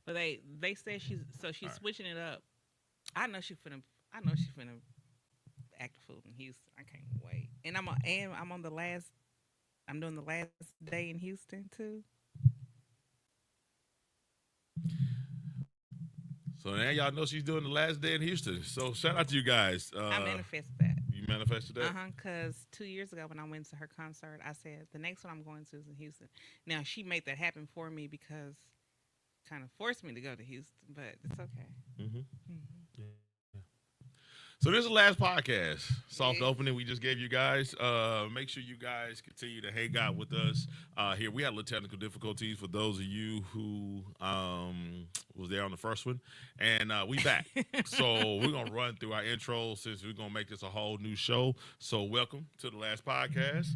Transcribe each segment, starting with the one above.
But they said she's All right. switching it up. I know she finna I know she finna act a fool in Houston. I can't wait. And I'm on the last. I'm doing the last day in Houston too. So now y'all know she's doing the last day in Houston. So shout out to you guys. I manifested that. You manifested that? Cause 2 years ago when I went to her concert, I said the next one I'm going to is in Houston. Now she made that happen for me because kind of forced me to go to Houston, but it's okay. Mm-hmm. Hmm. Yeah. So this is the last podcast. Soft Yes. opening we just gave you guys. Make sure you guys continue to hang out with us. Here we had a little technical difficulties for those of you who was there on the first one, and we back. So we're gonna run through our intro since we're gonna make this a whole new show. So welcome to the last podcast.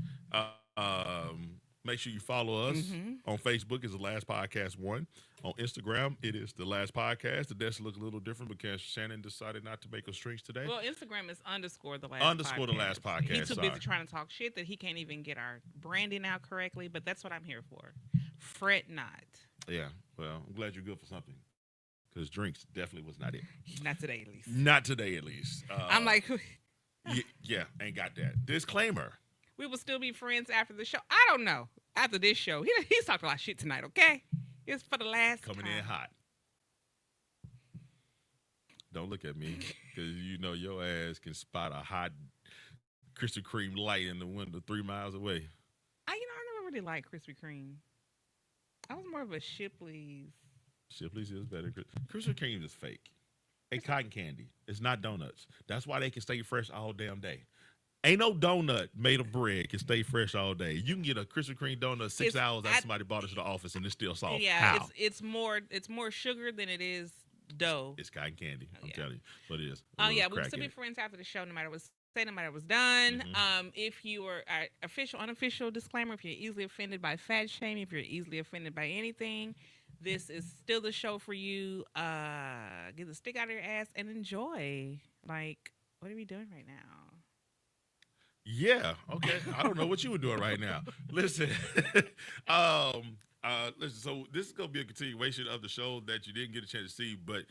Make sure you follow us Hmm. on Facebook. Is the last podcast one. On Instagram, it is the last podcast. The desk look a little different because Shannon decided not to make us drinks today. Well, Instagram is underscore the last Underscore the last podcast. He podcast. too Sorry. busy trying to talk shit that he can't even get our branding out correctly. But that's what I'm here for. Fret not. Yeah. Well, I'm glad you're good for something because drinks definitely was not it. Not today, at least. Not today, at least. I'm like, Yeah, ain't got that. Disclaimer. we will still be friends after the show. I don't know. After this show, he's talked a lot of shit tonight. Okay, it's for the last Coming time. in hot. Don't look at me because you know your ass can spot a hot Krispy Kreme light in the window 3 miles away. I never really liked Krispy Kreme. I was more of a Shipley's. Shipley's is better. Krispy Kreme is fake. A It's- cotton candy. It's not donuts. That's why they can stay fresh all damn day. Ain't no donut made of bread can stay fresh all day. You can get a Krispy Kreme donut 6 hours after somebody brought it to the office and it's still soft. Yeah, How? it's more sugar than it is dough. It's cotton candy. I'm Yeah. telling you. But it is. Oh yeah, we would still be friends after the show, no matter what say, no matter what's done. If you are official, unofficial disclaimer, if you're easily offended by fat shaming, if you're easily offended by anything, this is still the show for you. Get the stick out of your ass and enjoy. Like, what are we doing right now? Yeah. Okay. I don't know what you were doing right now. Listen. Listen. So this is gonna be a continuation of the show that you didn't get a chance to see, but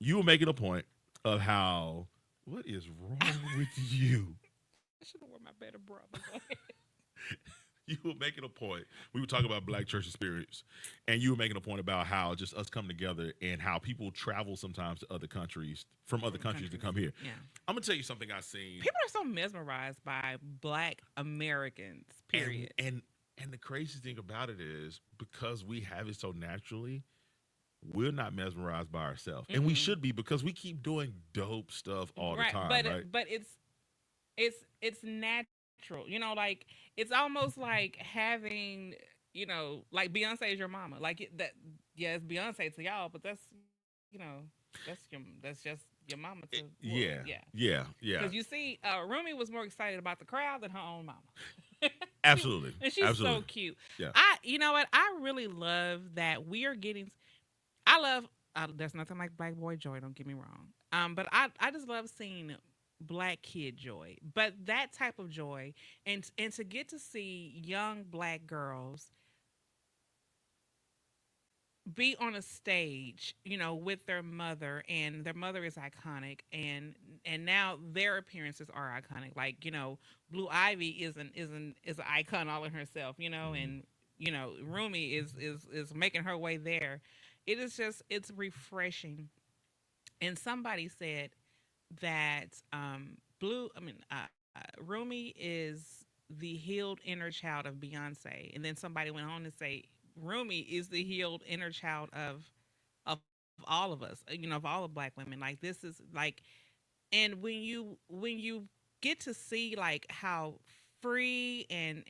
you were making a point of how what is wrong with you? I should have worn my better bra. You were making a point. We were talking about Black church experience, and you were making a point about how just us coming together and how people travel sometimes to other countries from other countries to come here. Yeah. I'm gonna tell you something I've seen. People are so mesmerized by Black Americans. Period. And the crazy thing about it is because we have it so naturally, we're not mesmerized by ourselves, and we Mm-mm. should be because we keep doing dope stuff all the time, but right? but it's natural. Like it's almost like having, like Beyonce is your mama. Like that, yeah, it's Beyonce to y'all, but you know, that's just your mama to Yeah, yeah. yeah. Because you see, Rumi was more excited about the crowd than her own mama. Absolutely, And she's absolutely. so cute. Yeah. You know what? I really love that we are getting. I love. There's nothing like Black boy joy. Don't get me wrong. But I just love seeing Black kid joy. But that type of joy, and to get to see young Black girls be on a stage, with their mother, and their mother is iconic, and now their appearances are iconic. Like, Blue Ivy is an icon all in herself, Mhm. and Rumi is making her way there. It's refreshing. And somebody said that Rumi is the healed inner child of Beyonce, and then somebody went on to say Rumi is the healed inner child of all of us, of all of Black women. Like this is like, and when you get to see like how free and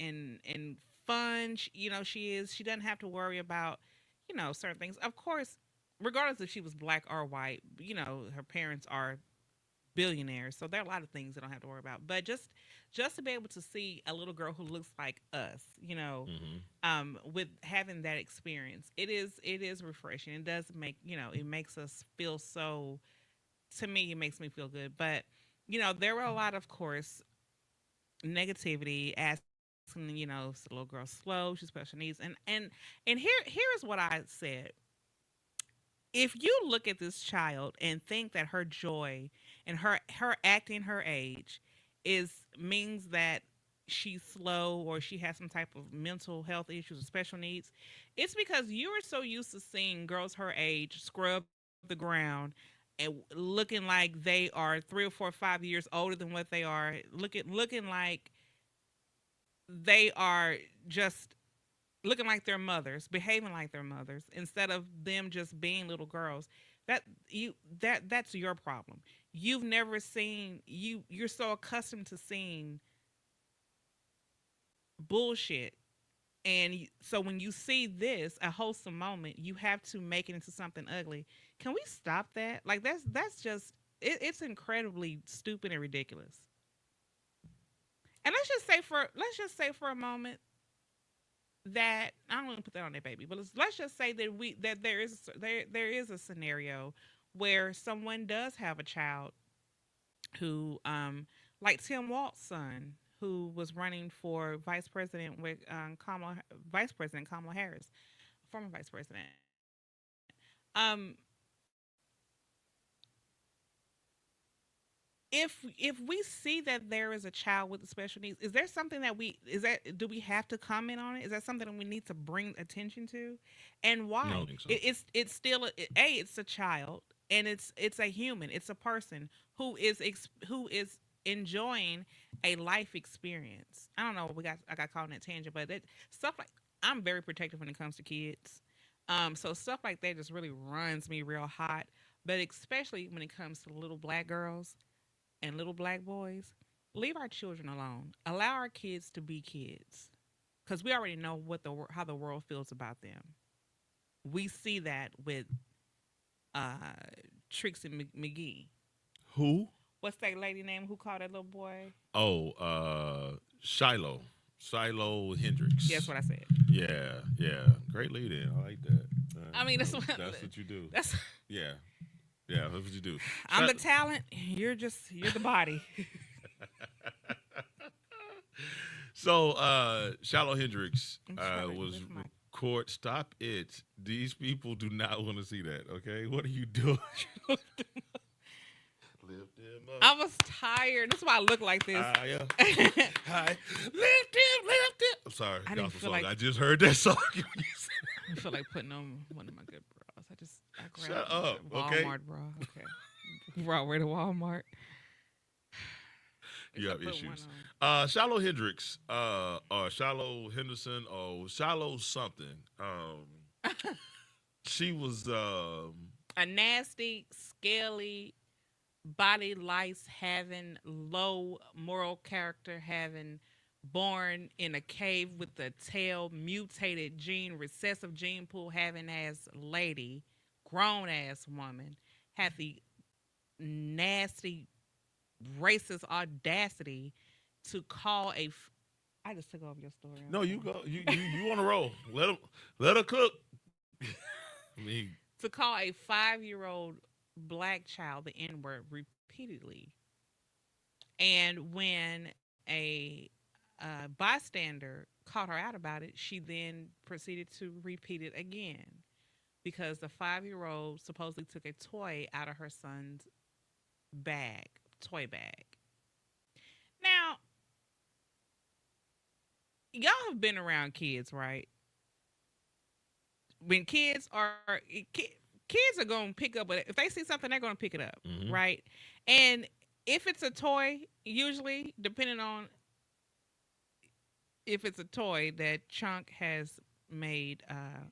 fun she is, she doesn't have to worry about certain things. Of course, regardless if she was Black or white, her parents are billionaires, so there are a lot of things they don't have to worry about. But just to be able to see a little girl who looks like us, Mhm. with having that experience, it is refreshing. It does make it makes us feel so. To me, it makes me feel good. But there were a lot, of course, negativity asking, is the little girl slow? She's special needs, and here is what I said. if you look at this child and think that her joy and her acting her age is means that she's slow or she has some type of mental health issues or special needs, it's because you are so used to seeing girls her age scrub the ground and looking like they are 3 or 4 or 5 years older than what they are, looking like they are just looking like their mothers, behaving like their mothers, instead of them just being little girls. That you that's your problem. You've never seen you're so accustomed to seeing bullshit. And so when you see this, a wholesome moment, you have to make it into something ugly. Can we stop that? Like that's just it's incredibly stupid and ridiculous. And let's just say for a moment that I don't want to put that on their baby, but let's just say that there is a scenario where someone does have a child who like Tim Walz's son who was running for vice president with Vice President Kamala Harris, former vice president. Um, if we see that there is a child with special needs, is there something that we is that do we have to comment on it? Is that something that we need to bring attention to, and No, I why? don't think so. It's still it's a child, and it's a human, it's a person who is enjoying a life experience. I don't know. I got caught in that tangent, but stuff like I'm very protective when it comes to kids. So stuff like that just really runs me real hot. But especially when it comes to little black girls and little black boys, leave our children alone. Allow our kids to be kids, because we already know how the world feels about them. We see that with uh, Trixie McGee. Who? What's that lady name who called that little boy? Oh, Shiloh. Shiloh Hendrix. Guess what I said. Yeah, yeah. Great lead in. I like that. I mean, That's what you do. that's Yeah. Yeah, that's what you do. I'm the talent. You're the body. So Shiloh Hendrix I'm sorry. was Lift my court. Stop it. These people do not want to see that. Okay, what are you doing? Lift them up. I was tired. That's why I look like this. Yeah. Hi. Lift him, lift him. I'm sorry. I didn't Gospel feel song. like I just heard that song. I feel like putting on one of my good bras. I Shut grabbed up, a okay? Walmart bra. Okay. Brought way to Walmart. You I have put one issues. on. Shiloh Hendrix, or Shiloh Henderson, or Shiloh something. She was A nasty, scaly, body lice having, low moral character having, born in a cave with the tail, mutated gene, recessive gene pool having as lady, grown ass woman, had the nasty, racist audacity to call I just took over your story. I'm no. You sorry. go. You on a roll. Let her cook. I mean, To call a 5-year-old black child the N word repeatedly. And when a bystander caught her out about it, she then proceeded to repeat it again because the 5-year-old supposedly took a toy out of her son's bag, toy bag. Now, y'all have been around kids, right? When kids are going to pick up if they see something they're going to pick it up, mhm. right? And if it's a toy, usually depending on if it's a toy that Chunk has made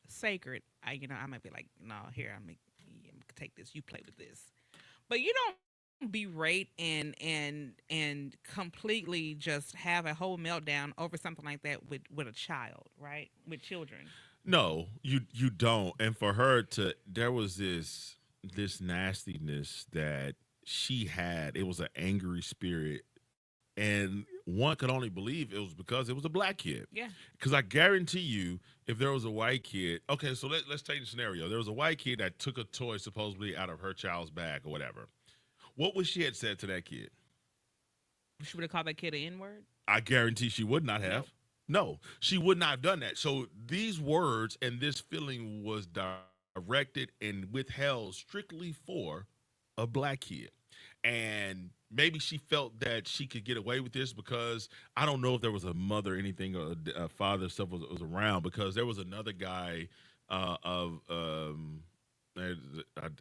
sacred, I might be like, no, here I'm gonna take this. You play with this, but you don't berate and completely just have a whole meltdown over something like that with a child, right? With children. No, you don't. And for her to, there was this nastiness that she had. It was an angry spirit, and one could only believe it was because it was a black kid. Yeah. Because I guarantee you, if there was a white kid, okay, so let's take the scenario. There was a white kid that took a toy supposedly out of her child's bag or whatever. What would she had said to that kid? She would have called that kid an N word. I guarantee she would not have. Nope. No, she would not have done that. So these words and this feeling was directed and withheld strictly for a black kid. And maybe she felt that she could get away with this because I don't know if there was a mother, anything, or a father, stuff was around because there was another guy of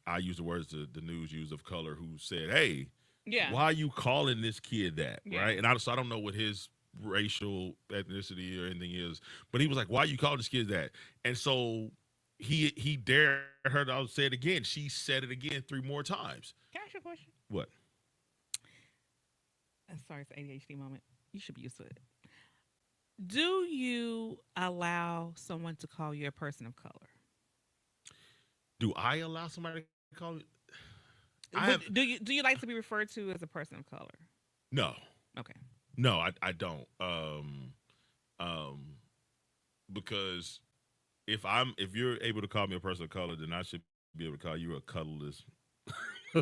I use the words the news use of color who said, "Hey, Yeah. why are you calling this kid that?" Yeah. Right? And so I don't know what his racial ethnicity or anything is, but he was like, "Why are you calling this kid that?" And so he dared her to say it again. She said it again 3 more times. Can I ask you a question? What? Sorry, it's an ADHD moment. You should be used to it. Do you allow someone to call you a person of color? Do I allow somebody to call it? I have Do you like to be referred to as a person of color? no, Okay. no, I don't. Um, because if you're able to call me a person of color, then I should be able to call you a colorless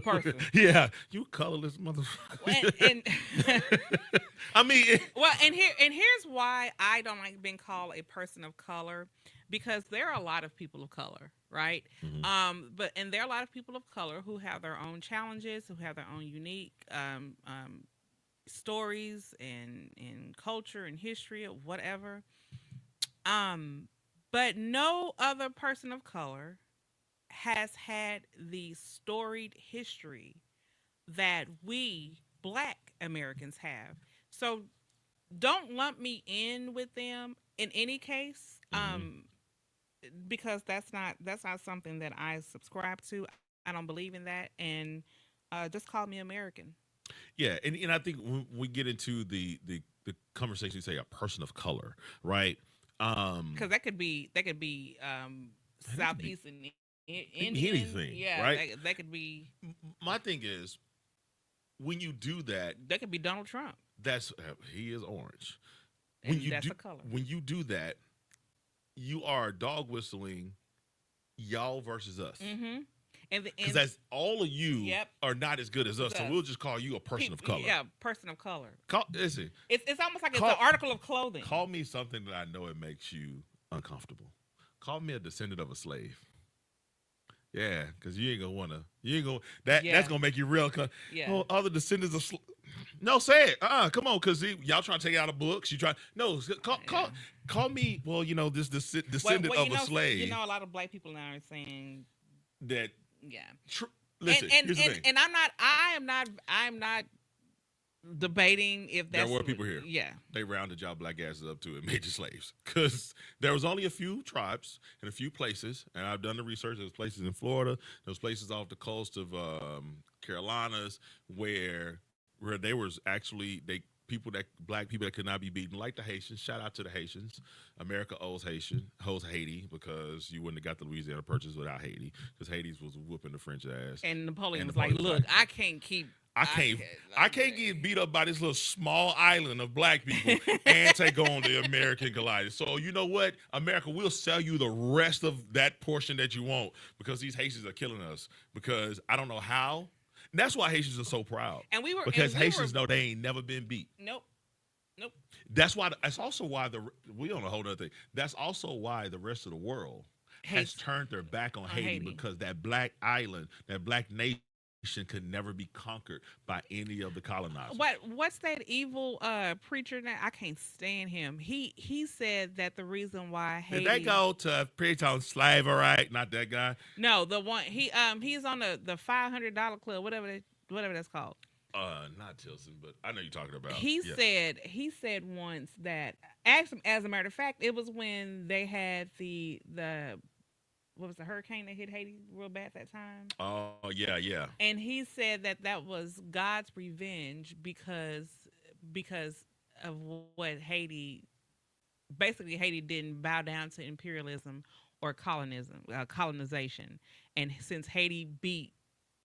Person. yeah, you colorless And, motherfucker. I mean, well, and here's why I don't like being called a person of color, because there are a lot of people of color, right? mhm, But there are a lot of people of color who have their own challenges, who have their own unique stories and culture and history or whatever. Um, but no other person of color has had the storied history that we black Americans have. So don't lump me in with them in any case. mhm. Because that's not something that I subscribe to. I don't believe in that. And just call me American. Yeah, and I think when we get into the conversation, you say a person of color, right? Because that could be And it could be Southeastern it could be Indian. anything, Yeah, right? that could be My thing is when you do that, that could be Donald Trump, that's he is orange. When and you that's do a color. when you do that, you are dog whistling y'all versus us. Mm-hmm. Because And that's all of you yep, are not as good as us, it's so us. we'll just call you a person of color. Yeah, person of color. Listen, It's almost like it's call an article of clothing. call me something that I know it makes you uncomfortable. Call me a descendant of a slave. Yeah, because you ain't gonna wanna. You ain't gonna that's Yeah, gonna make you real. yeah. Oh, other descendants of. No, say it. Come on, because y'all trying to take it out of books. You try. No, Yeah. call me. Well, this Well, descendant well, of a slave. a lot of black people now are saying, That yeah. tr- And listen. and Here's the and, thing. and I'm not debating if There that's were people here. yeah. They rounded y'all black asses up to and made you slaves. Because there was only a few tribes and a few places, and I've done the research. There's places in Florida, there's places off the coast of Carolinas where they was actually black people that could not be beaten, like the Haitians. Shout out to the Haitians. America owes Haiti because you wouldn't have got the Louisiana Purchase without Haiti, because Haiti was whooping the French ass. And Napoleon And was like, Napoleon was "Look, like, I can't keep. I can't I can't get beat up by this little small island of black people and take on the American Goliath. So you know what? America will sell you the rest of that portion that you want because these Haitians are killing us. Because I don't know how. And that's why Haitians are so proud. Because Haitians know they ain't never been beat. Nope, nope. That's also why we on a whole other thing. That's also why the rest of the world has Hates turned their back on Haiti, Haiti. because that black island, that black nation could never be conquered by any of the colonizers. What's that evil preacher now? I can't stand him. He said that the reason why Did Haiti. they go to preach on slavery? Not that guy. No, the one he's on the $500 club, whatever that's called. Not Tilson, but I know you're talking about. He Yeah. said once that, actually, as a matter of fact, it was when they had the what was the hurricane that hit Haiti real bad that time. Oh yeah. And he said that was God's revenge because of what Haiti, basically Haiti didn't bow down to imperialism or colonization, and since Haiti beat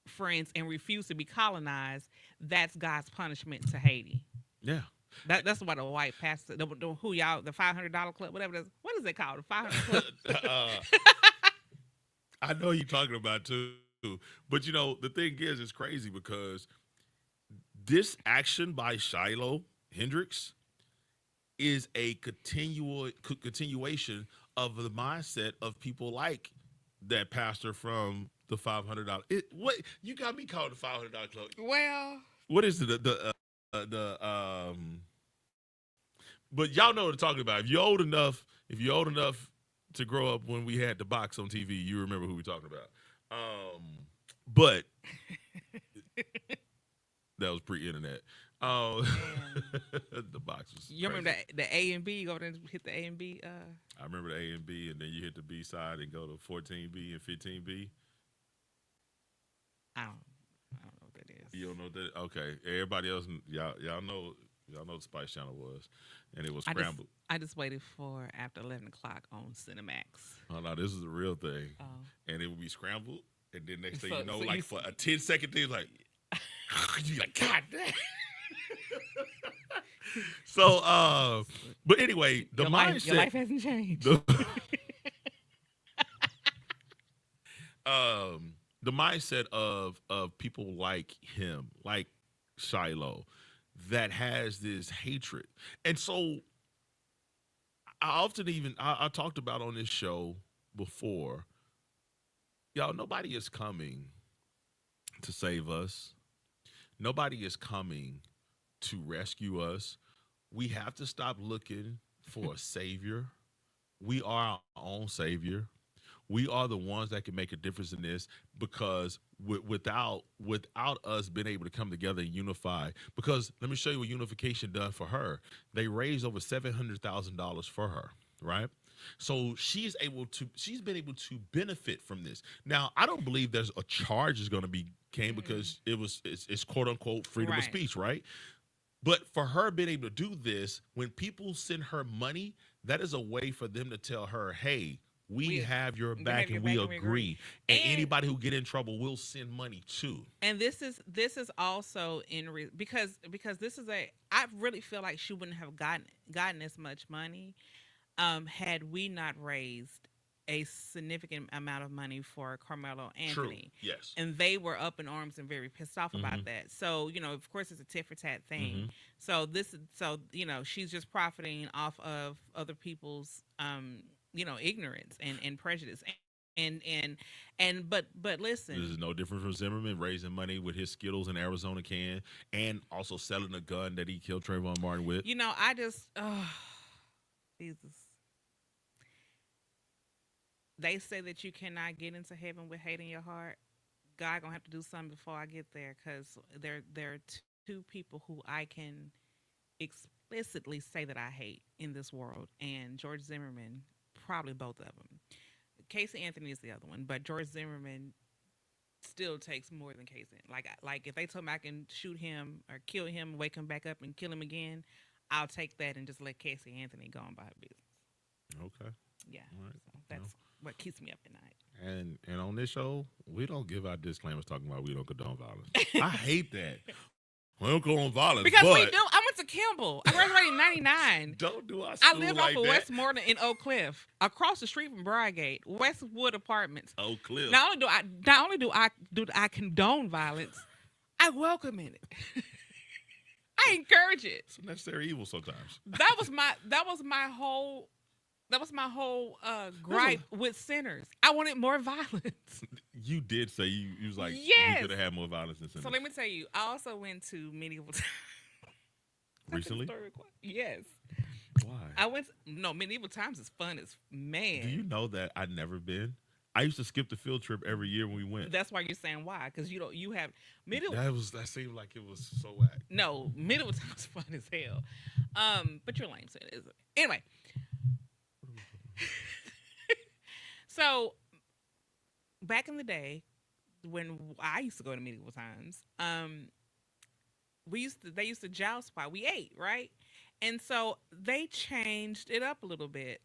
France and refused to be colonized, that's God's punishment to Haiti. Yeah. That's what a white pastor, who y'all, the $500 club, whatever it is. What is it called? The 500 club. I know you're talking about too, but the thing is, it's crazy because this action by Shiloh Hendricks is a continuation of the mindset of people like that pastor from the $500. What you got me called the $500 club? Well, What is it? But y'all know what I'm talking about. If you're old enough to grow up when we had the box on TV, you remember who we're talking about. But that was pre-internet. Um, the box was. you remember the A and B? You go there and hit the A and B. I remember the A and B, and then you hit the B side and go to 14B and 15B. I don't know what that is. You don't know that? Okay, everybody else, y'all know the Spice Channel was, and it was scrambled. I just waited for after 11 o'clock on Cinemax. Oh no, this is the real thing, Oh. and it would be scrambled, and then next thing So- you know, so like you- for a 10-second thing, like you like God damn. So, but anyway, the your mindset. life hasn't changed. The mindset of people like him, like Shiloh, that has this hatred, and so I talked about on this show before, y'all. Nobody is coming to save us. Nobody is coming to rescue us. We have to stop looking for a savior. We are our own savior. We are the ones that can make a difference in this, because without us being able to come together and unify, because let me show you what unification done for her. They raised over $700,000 for her, right? So she's been able to benefit from this. Now, I don't believe there's a charge is going to be came because it's quote unquote freedom of Right. speech, right? But for her being able to do this, when people send her money, that is a way for them to tell her, hey, we have your we back have your and we back and we agree. agree. And And- anybody who get in trouble will send money too. And this is also because this is I really feel like she wouldn't have gotten as much money had we not raised a significant amount of money for Carmelo Anthony. True. Yes. And they were up in arms and very pissed off about Mhm. that. So, of course it's a tit for tat thing. Mhm. So she's just profiting off of other people's ignorance and prejudice. But listen. This is no different from Zimmerman raising money with his Skittles in Arizona can, and also selling a gun that he killed Trayvon Martin with. I just, Jesus. They say that you cannot get into heaven with hate in your heart. God gonna have to do something before I get there, because there are two people who I can explicitly say that I hate in this world, and George Zimmerman, probably both of them. Casey Anthony is the other one, but George Zimmerman still takes more than Casey. Like if they told me I can shoot him or kill him, wake him back up and kill him again, I'll take that and just let Casey Anthony go on by her business. Okay. Yeah. All right. So that's what keeps me up at night. And on this show, we don't give out disclaimers talking about we don't condone violence. I hate that. We don't condone violence. Because but we do. I went to Kimball. I graduated in '99. Don't do our I school lived like off of that. Westmoreland in Oak Cliff, across the street from Brygate, Westwood Apartments. Oh, Cliff. Not only do I condone violence, I welcome it. I encourage it. It's a necessary evil sometimes. That was my whole gripe with sinners. I wanted more violence. You did say you was like Yes. you could have had more violence than So Simmons. let me tell you, I also went to medieval times. Recently? Yes. Why? Medieval times is fun as man. Do you know that I'd never been? I used to skip the field trip every year when we went. That's why you're saying why, because you have medieval. That seemed like it was so whack. No, medieval times fun as hell. But you're lame, so it is. Anyway. So back in the day, when I used to go to medieval times, they used to joust while we ate, right? And so they changed it up a little bit.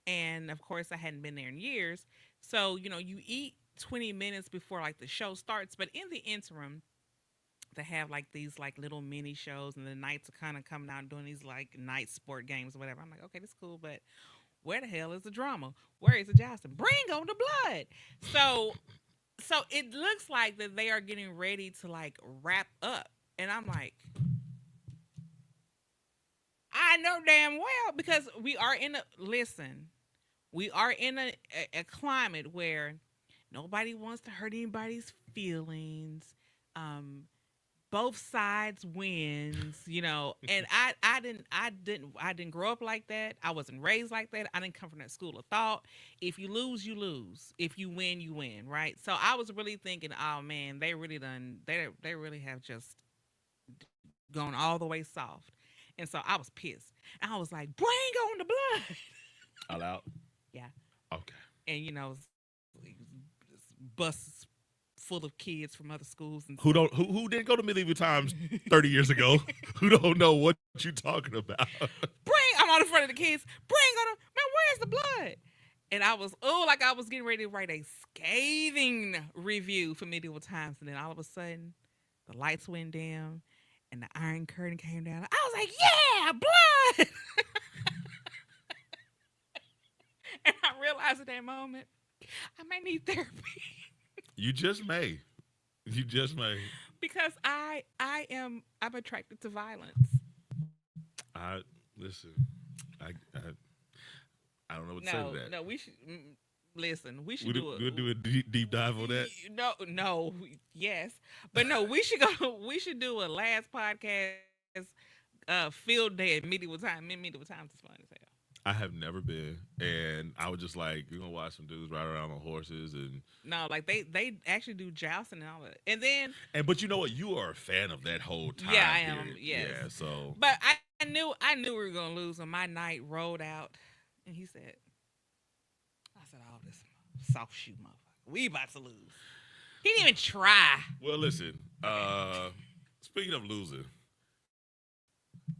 And of course I hadn't been there in years. So, you eat 20 minutes before like the show starts, but in the interim, they have like these like little mini shows, and the knights are kind of coming out and doing these like night sport games or whatever. I'm like, okay, this is cool, but where the hell is the drama? Where is the jousting? Bring on the blood. So it looks like that they are getting ready to like wrap up, and I'm like, I know damn well, because we are in a climate where Nobody wants to hurt anybody's feelings. Um, both sides wins, and I didn't grow up like that. I wasn't raised like that. I didn't come from that school of thought. If you lose, you lose. If you win, you win, right? So I was really thinking, oh man, they really have just gone all the way soft. And so I was pissed. And I was like, bring on the blood. All out. Yeah. Okay. And buses full of kids from other schools and Who didn't go to medieval times 30 years ago? Who don't know what you talking about? I'm on the front of the kids. Man, where's the blood? And I was like I was getting ready to write a scathing review for medieval times, and then all of a sudden the lights went down and the iron curtain came down. I was like, yeah, blood. And I realized at that moment I may need therapy. You just may. Because I'm attracted to violence. Listen. I don't know what to say to that. No, we should listen. We should We'll do a deep dive on that. No, yes, but no, we should go. We should do a last podcast, field day at medieval time. Medieval times is fun as hell. I have never been, and I was just like, you're gonna watch some dudes ride around on horses and no, like they actually do jousting and all that, and then but you know what? You are a fan of that whole time. Yeah, I am. Period. Yes. Yeah, so. But I knew we were gonna lose when my knight rolled out, and he said, "I said, oh, this soft shoe motherfucker, we about to lose." He didn't even try. Well, listen. Speaking of losing,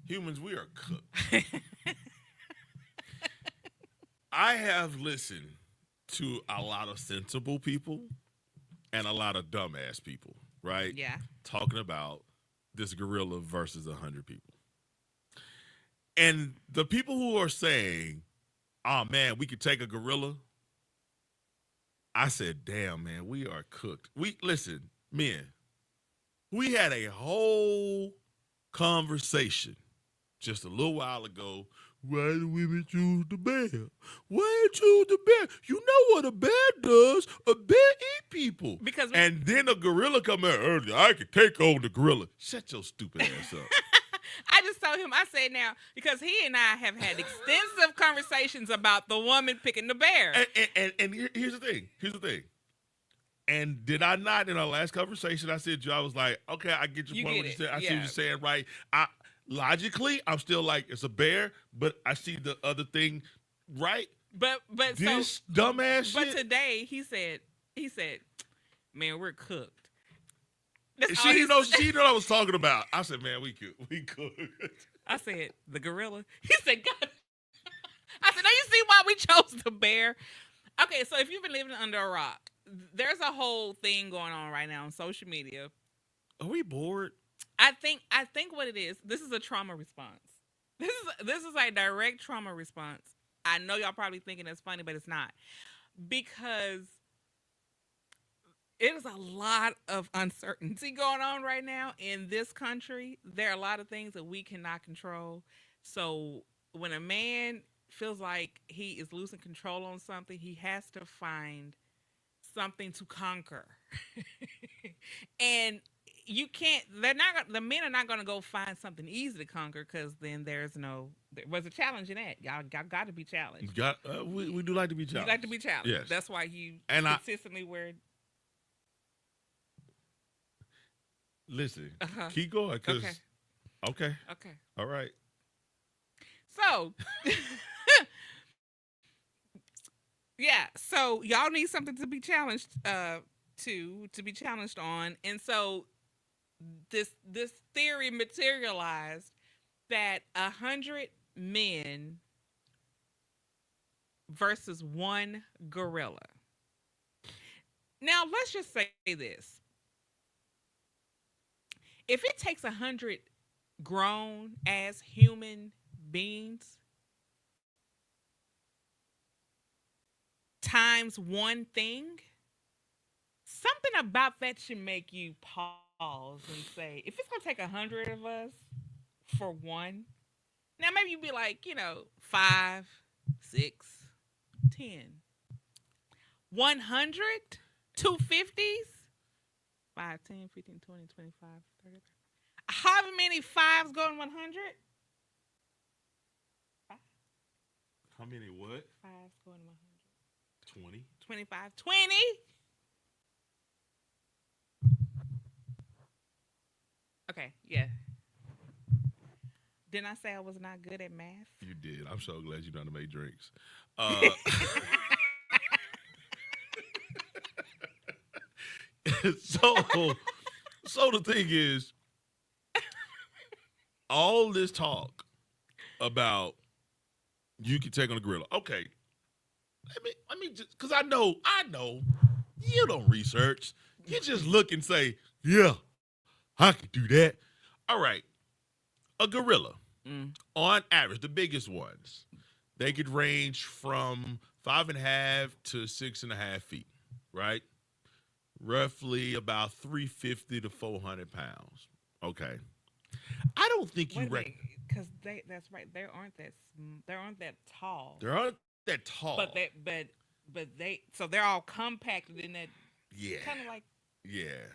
humans, we are cooked. I have listened to a lot of sensible people and a lot of dumbass people, right? Yeah. Talking about this gorilla versus 100 people. And the people who are saying, oh man, we could take a gorilla. I said, damn, man, we are cooked. Listen, men, we had a whole conversation just a little while ago. Why do women choose the bear? Why choose the bear? You know what a bear does? A bear eat people. And then a gorilla come out earlier. I could take on the gorilla. Shut your stupid ass up. I just told him, I said now, because he and I have had extensive conversations about the woman picking the bear. And here's the thing. And did I not, in our last conversation, I said, I was like, okay, I get your point. What you said. I see what you're saying, right? Logically, I'm still like, it's a bear, but I see the other thing, right? But this dumbass shit. But today he said, man, we're cooked. She didn't know what I was talking about. I said, man, we cooked. I said, the gorilla. He said, God. I said, now you see why we chose the bear? Okay, so if you've been living under a rock, there's a whole thing going on right now on social media. Are we bored? I think what it is, this is a trauma response. This is a direct trauma response. I know y'all probably thinking it's funny, but it's not. Because it is a lot of uncertainty going on right now in this country. There are a lot of things that we cannot control. So when a man feels like he is losing control on something, he has to find something to conquer. And you can't, the men are not going to go find something easy to conquer, because then there was a challenge in that. Y'all got to be challenged. We do like to be challenged. You like to be challenged. Yes. That's why you consistently wear. Listen, keep going. Okay. All right. So, yeah. So y'all need something to be challenged to be challenged on, and so this theory materialized that 100 men versus one gorilla. Now let's just say this: if it takes 100 grown as human beings times one thing, something about that should make you pause and say, if it's gonna take 100 of us for one, now maybe you'd be like, 5, 6, 10, 100. Two 50s? 5, 10, 15, 20, 25, 30. How many fives go in 100? How many what? Fives go in 100. 20. 25. 20? Okay, yeah. Didn't I say I was not good at math? You did. I'm so glad you know how to make drinks. Uh, so, so the thing is, all this talk about you can take on a gorilla. Okay, let me just because I know you don't research. You just look and say, yeah, I can do that. All right, a gorilla Mm. on average, the biggest ones, they could range from 5.5 to 6.5 feet, right? Roughly about 350 to 400 pounds. Okay, I don't think you Wait a reckon minute, because that's right. They aren't that tall. they aren't that tall. But so they're all compacted in that Yeah, kind of like yeah,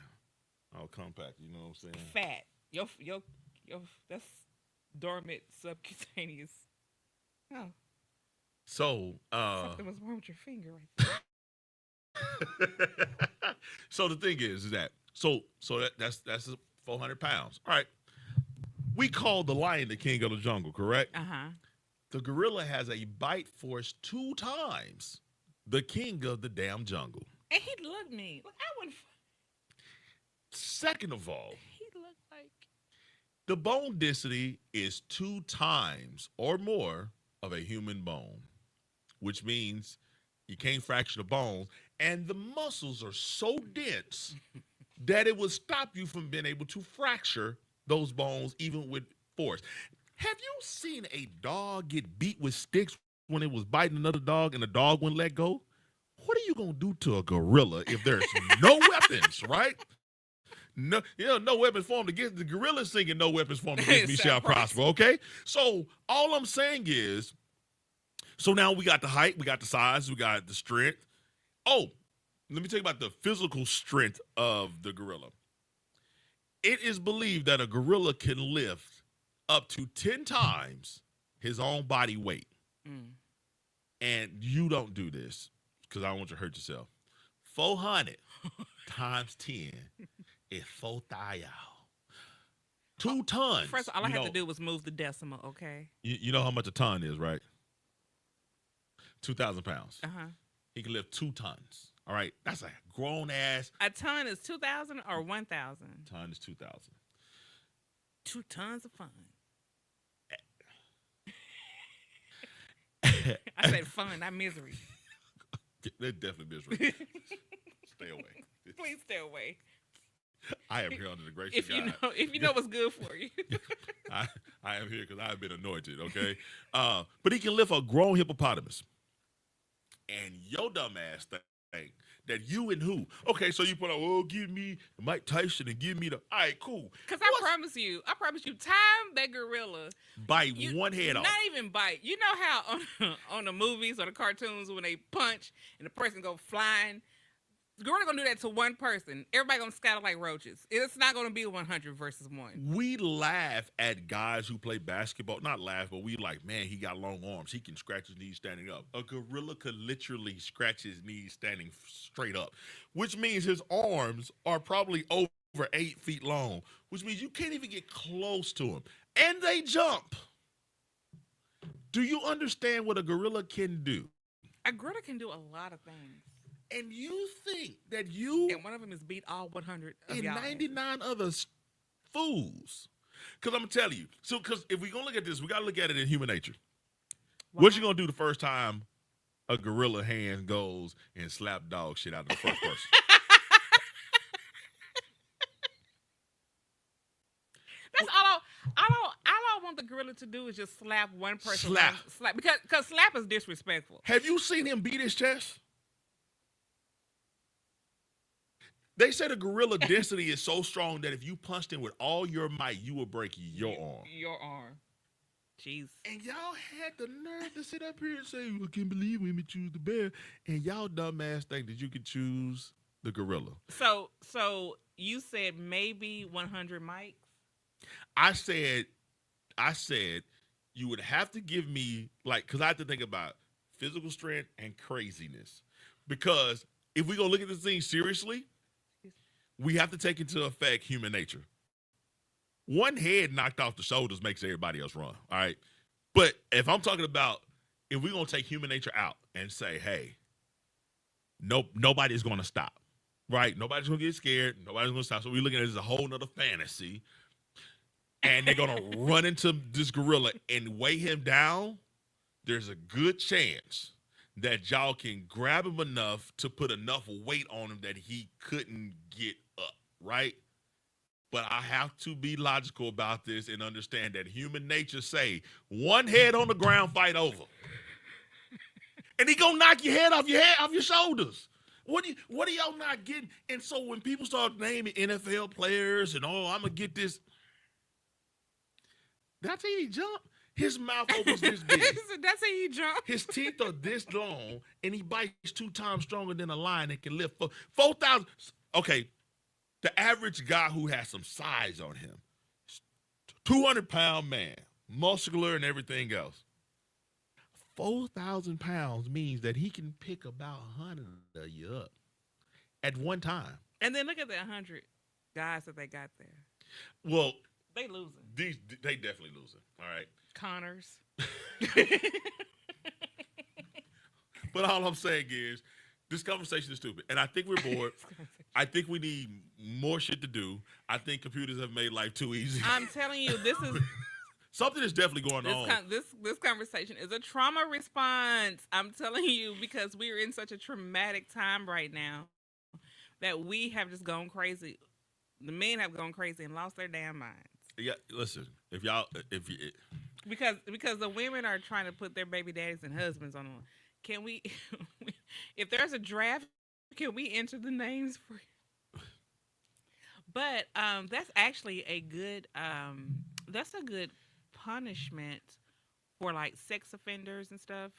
all compact. You know what I'm saying? fat. Your that's dormant subcutaneous. Oh, So, something was wrong with your finger right so the thing is that that's 400 pounds. All right, we call the lion the king of the jungle, correct? there. Uh-huh. The gorilla has a bite force 2 times the king of the damn jungle. And he looked me. Look, I wouldn't. Second of all, He looked like. the bone density is 2 times or more of a human bone, which means you can't fracture the bones, and the muscles are so dense that it will stop you from being able to fracture those bones even with force. Have you seen a dog get beat with sticks when it was biting another dog and the dog wouldn't let go? What are you gonna do to a gorilla if there's no weapons, right? No, no weapons formed against the gorilla singing. No weapons formed against me shall prosper. Okay, so all I'm saying is, so now we got the height, we got the size, we got the strength. Oh, let me tell you about the physical strength of the gorilla. It is believed that a gorilla can lift up to 10 times his own body weight. Mm. And you don't do this because I don't want you to hurt yourself. 400 times 10 is 4,000. 2 tons. First, all I had to do was move the decimal. Okay. You know how much a ton is, right? 2,000 pounds. Uh huh. He can lift 2 tons. All right. That's a grown ass. A ton is 2,000 or 1,000. Ton is 2,000. 2 tons of fun. I said fun, not misery. They're definitely misery. Stay away. Please stay away. I am here under the grace If of you God. know, if you know what's good for you. I am here because I have been anointed, okay? But he can lift a grown hippopotamus. And your dumb ass think that you and who? Okay, so you put out, oh, give me Mike Tyson and give me the, all right, cool. Because I promise you, time that gorilla. Bite one head off. Not even bite. You know how on the movies or the cartoons when they punch and the person go flying? The gorilla gonna do that to one person. Everybody gonna scatter like roaches. It's not gonna be 100 versus 1. We laugh at guys who play basketball. Not laugh, but we like, man, he got long arms. He can scratch his knees standing up. A gorilla could literally scratch his knees standing straight up, which means his arms are probably over 8 feet long, which means you can't even get close to him. And they jump. Do you understand what a gorilla can do? A gorilla can do a lot of things. And you think that you And one of them is beat all 100 of and y'all. 99 other fools. Because I'm going to tell you. So, because if we're going to look at this, we got to look at it in human nature. Wow. What you going to do the first time a gorilla hand goes and slap dog shit out of the first person? That's all I want the gorilla to do is just slap one person. Slap. Because slap is disrespectful. Have you seen him beat his chest? They say the gorilla density is so strong that if you punched him with all your might, you would break your arm. Your arm. Jeez. And y'all had the nerve to sit up here and say, I can't believe women choose the bear. And y'all dumbass think that you could choose the gorilla. So you said maybe 100 mics. I said, I said, you would have to give me like, because I have to think about physical strength and craziness. Because if we gonna look at this thing seriously, we have to take into effect human nature. One head knocked off the shoulders makes everybody else run. All right. But if I'm talking about if we're gonna take human nature out and say, hey, nobody's gonna stop. Right? Nobody's gonna get scared. Nobody's gonna stop. So we're looking at it as a whole nother fantasy. And they're gonna run into this gorilla and weigh him down. There's a good chance that y'all can grab him enough to put enough weight on him that he couldn't get up, right? But I have to be logical about this and understand that human nature say one head on the ground, fight over, and he gonna knock your head off your shoulders. What are y'all not getting? And so when people start naming NFL players and I'm gonna get this, did I tell you he jumped? His mouth opens this big. That's how you jump. His teeth are this long, and he bites 2 times stronger than a lion and can lift 4,000. Okay, the average guy who has some size on him, 200-pound man, muscular and everything else. 4,000 pounds means that he can pick about 100 of you up at one time. And then look at the 100 guys that they got there. Well, they losing. They definitely losing. All right. Connors. But all I'm saying is, this conversation is stupid, and I think we're bored. I think we need more shit to do. I think computers have made life too easy. I'm telling you, this is something is definitely going on. This conversation is a trauma response. I'm telling you, because we're in such a traumatic time right now that we have just gone crazy. The men have gone crazy and lost their damn minds. Yeah, listen, if you because the women are trying to put their baby daddies and husbands on. Can we, if there's a draft, can we enter the names for? But that's actually a good that's a good punishment for like sex offenders and stuff.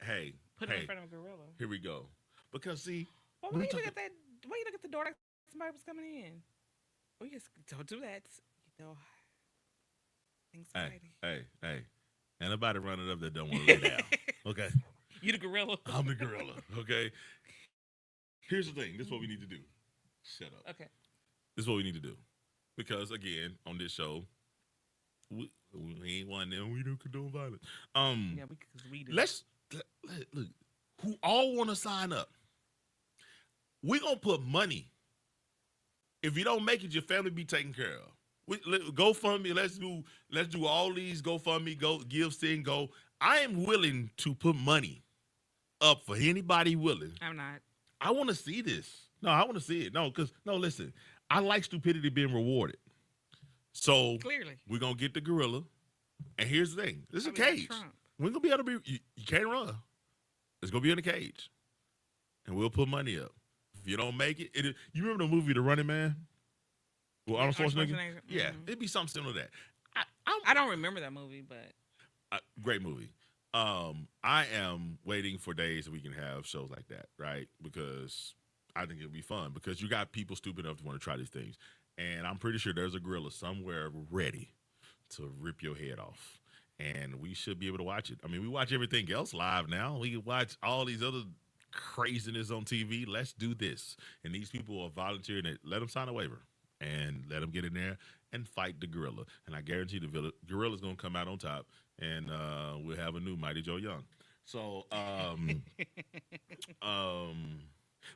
Hey, put them in front of a gorilla. Here we go. Because see, well, why you look at that? Why you look at the door that somebody was coming in? We just don't do that. You know, anxiety. Hey. Ain't nobody running up that don't want to lay down. Okay. You the gorilla. I'm the gorilla. Okay. Here's the thing. This is what we need to do. Shut up. Okay. This is what we need to do. Because again, on this show, we ain't one of them. We don't condone violence. Yeah, because we do. Let's look. Who all want to sign up? We're gonna put money. If you don't make it, your family be taken care of. GoFundMe. Let's do all these GoFundMe. Go give, send, go. I am willing to put money up for anybody willing. I'm not. I want to see this. No, I want to see it. No, listen. I like stupidity being rewarded. So clearly, we're gonna get the gorilla. And here's the thing: this is a cage. We're gonna be able to be. You can't run. It's gonna be in a cage, and we'll put money up. If you don't make it, you remember the movie The Running Man? Well, Arnold Schwarzenegger. Yeah, it'd be something similar to that. I don't remember that movie, but great movie. I am waiting for days that we can have shows like that, right? Because I think it'll be fun. Because you got people stupid enough to want to try these things, and I'm pretty sure there's a gorilla somewhere ready to rip your head off, and we should be able to watch it. I mean, we watch everything else live now. We can watch all these other craziness on TV. Let's do this, and these people are volunteering it. Let them sign a waiver. And let them get in there and fight the gorilla. And I guarantee the gorilla's going to come out on top, and we'll have a new Mighty Joe Young. So,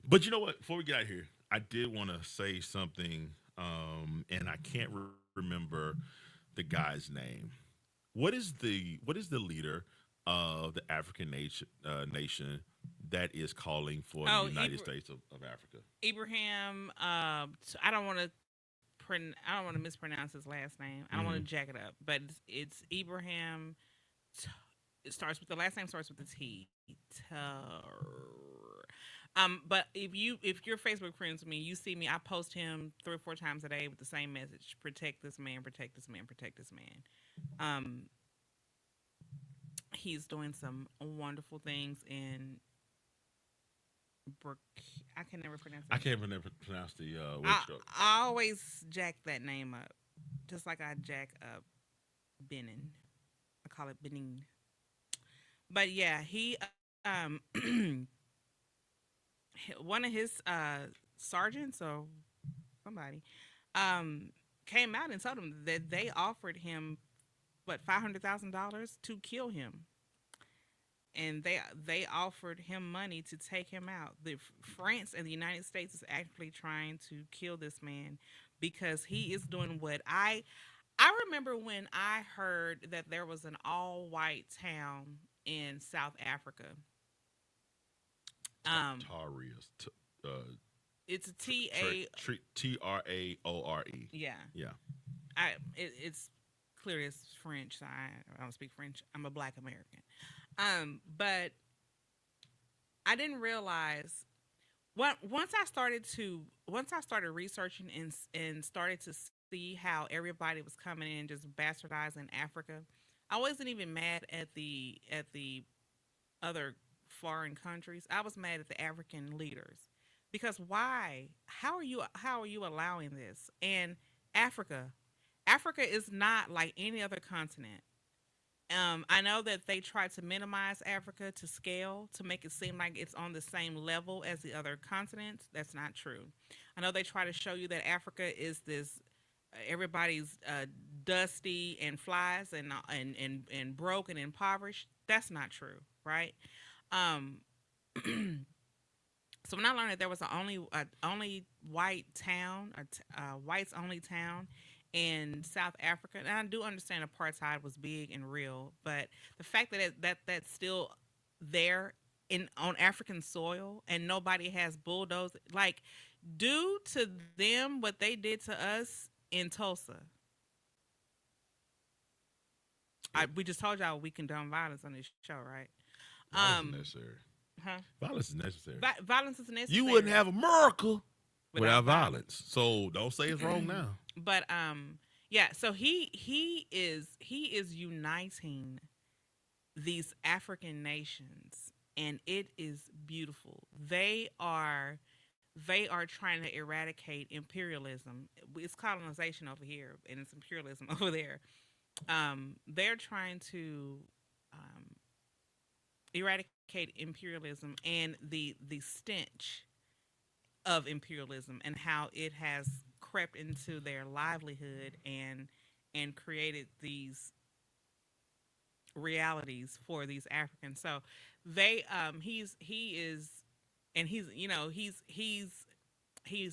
but you know what? Before we get out of here, I did want to say something, and I can't remember the guy's name. What is the leader of the African nation that is calling for the United States of Africa? Ibrahim. I don't want to mispronounce his last name. I don't want to jack it up, but it's Ibrahim. It starts with the last name starts with a T. But if you're Facebook friends with me, you see me. I post him 3 or 4 times a day with the same message: protect this man, protect this man, protect this man. He's doing some wonderful things in Brook. I can never pronounce I it. can't even pronounce the I wake up. I always jack that name up, just like I jack up Benin. I call it Benin. But yeah, he one of his sergeants or somebody um came out and told him that they offered him what $500,000 to kill him, and they offered him money to take him out. The France and the United States is actually trying to kill this man because he is doing what I remember when I heard that there was an all white town in South Africa. Um, Tarius. Uh, it's a T A Traore. yeah. Yeah. It's clear it's French. So I don't speak French. I'm a Black American. But I didn't realize once I started researching and started to see how everybody was coming in just bastardizing Africa. I wasn't even mad at the other foreign countries. I was mad at the African leaders because why? How are you allowing this? And Africa, Africa is not like any other continent. I know that they try to minimize Africa to scale to make it seem like it's on the same level as the other continents. That's not true. I know they try to show you that Africa is this everybody's dusty and flies and broke and impoverished. That's not true, right? Um, so when I learned that there was a only white town, whites only town in South Africa, and I do understand apartheid was big and real, but the fact that that's still there in on African soil and nobody has bulldozed like due to them what they did to us in Tulsa. Yep. We just told y'all we condone violence on this show, right? Violence is Um, necessary. huh? Violence is necessary. Violence is You wouldn't necessary have America without without violence. violence. So don't say it's wrong now. But yeah, so he is uniting these African nations and it is beautiful. They are trying to eradicate imperialism. It's colonization over here and it's imperialism over there. They're trying to um, eradicate imperialism and the stench of imperialism and how it has crept into their livelihood and created these realities for these Africans. So he is and he's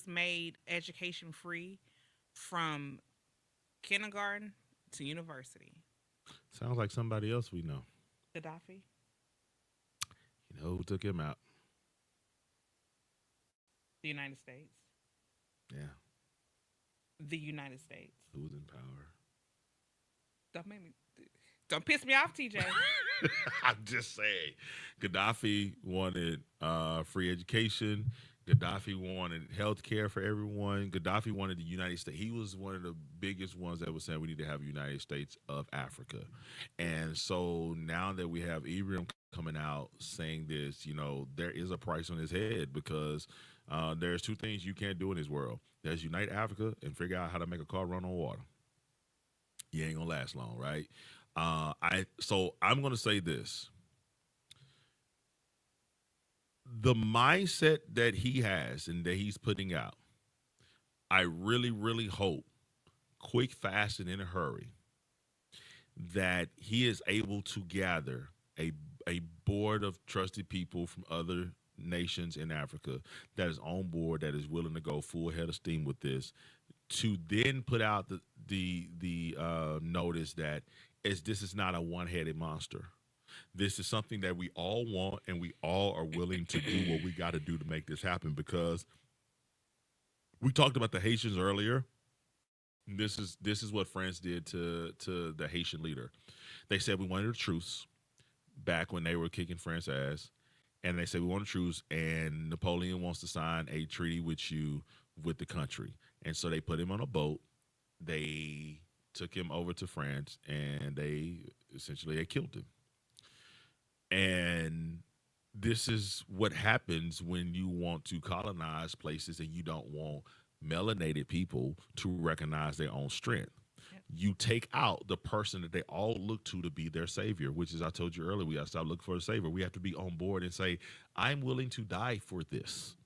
made education free from kindergarten to university. Sounds like somebody else we know. Gaddafi, You know who took him out? the United States, Yeah. the United States. Who's in power? Don't make me, don't piss me off, TJ. I'm just saying. Gaddafi wanted free education. Gaddafi wanted health care for everyone. Gaddafi wanted the United States. He was one of the biggest ones that was saying we need to have a United States of Africa. And so now that we have Ibrahim coming out saying this, there is a price on his head because there's two things you can't do in this world. There's unite Africa and figure out how to make a car run on water. You ain't gonna last long, right? I'm gonna say this: the mindset that he has and that he's putting out, I really, really hope, quick, fast, and in a hurry, that he is able to gather a board of trusted people from other nations in Africa that is on board, that is willing to go full head of steam with this, to then put out the notice that this is not a one headed monster. This is something that we all want, and we all are willing to do what we got to do to make this happen. Because we talked about the Haitians earlier. This is what France did to the Haitian leader. They said we wanted a truce back when they were kicking France ass, and they said we want a truce, and Napoleon wants to sign a treaty with you with the country, and so they put him on a boat. They took him over to France, and they killed him. And this is what happens when you want to colonize places and you don't want melanated people to recognize their own strength. Yep. You take out the person that they all look to be their savior, which is, I told you earlier, we got to stop looking for a savior. We have to be on board and say, I'm willing to die for this.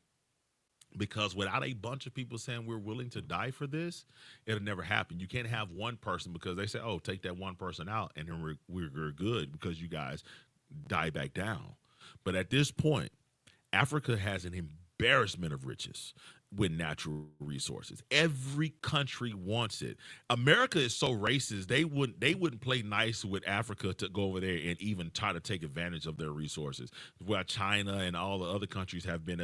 Because without a bunch of people saying we're willing to die for this, it'll never happen. You can't have one person because they say, oh, take that one person out and then we're good because you guys die back down. But at this point, Africa has an embarrassment of riches with natural resources. Every country wants it. America is so racist, they wouldn't play nice with Africa to go over there and even try to take advantage of their resources. While China and all the other countries have been